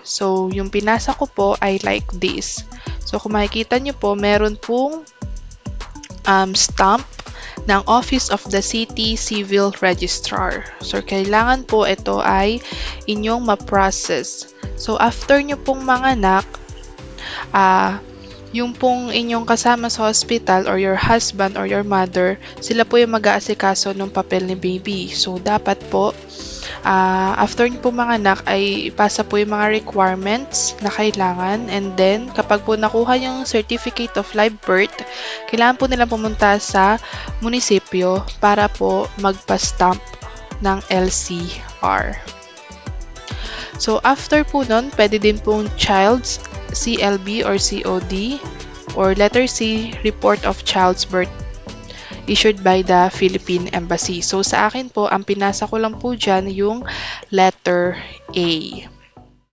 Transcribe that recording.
So, yung pinasa ko po ay like this. So, kung makikita nyo po, meron pong stamp ng Office of the City Civil Registrar. So, kailangan po ito ay inyong ma-process. So, after nyo pong manganak, yung pong inyong kasama sa hospital or your husband or your mother, sila po yung mag-aasikaso ng papel ni baby. So, dapat po, after nyo po manganak ay ipasa po yung mga requirements na kailangan, and then kapag po nakuha yung certificate of live birth, kailangan po nilang pumunta sa munisipyo para po magpa-stamp ng LCR. So after po nun, pwede din pong child's CLB or COD, or letter C, report of child's birth issued by the Philippine Embassy. So, sa akin po, ang pinasa ko lang po dyan yung letter A.